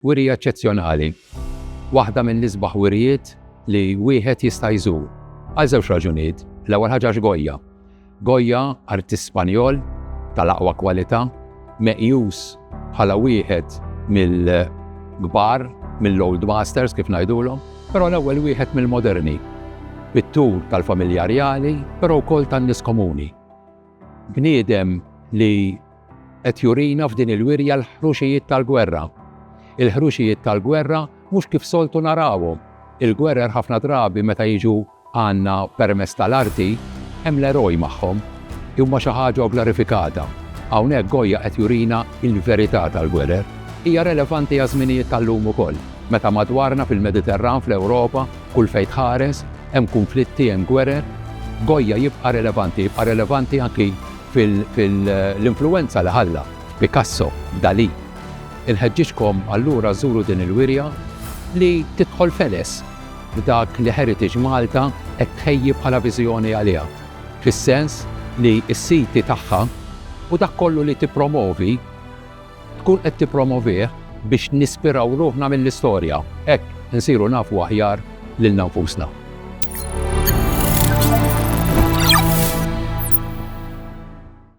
wirja eċċezzjonali. Waħda mill-isbaħ wirjiet li wieħed jista' jżur. Għal żewġ raġunijiet. L-ewwel ħaġa Goya. Goya artist Spanjol tal-aqwa kwalità, meqjus bħala wieħed mill-kbar, mill-old masters kif ngħidulhom, però l-ewwel wieħed mill-moderni. Pittur tal-familja reali, però wkoll tan-nies komuni. Bniedem li qed jurina f'din il-wirja l-ħruxijiet tal-gwerra. Il-ħruxijiet tal-gwerra mhux kif soltu narawhom. Il-gwerer ħafna drabi meta jiġu għandna permezz tal-arti hemm l-eroj magħhom huma xi ħaġa glorifikata. Hawnhekk Goya qed jurina l-verità tal-gwerer. Hija relevanti għaż-żminijiet tal-lum ukoll. Meta madwarna fil-Mediterran fl-Ewropa kull fejn tħares hemm konflitti, hemm gwerer, Goya jibqa' relevanti anki fil-influenza li ħalla Picasso, Dalì. Inħeġġixkom allura żuru din il-wirja li tidħol feles dak li Heritage Malta qed tħejji bħala viżjoni għaliha. Fis-sens li s-siti tagħha u dak kollu li tippromovi tkun qed tippromovih biex nispiraw ruħna mill-istorja. Hekk insiru nafu aħjar lil nfusna.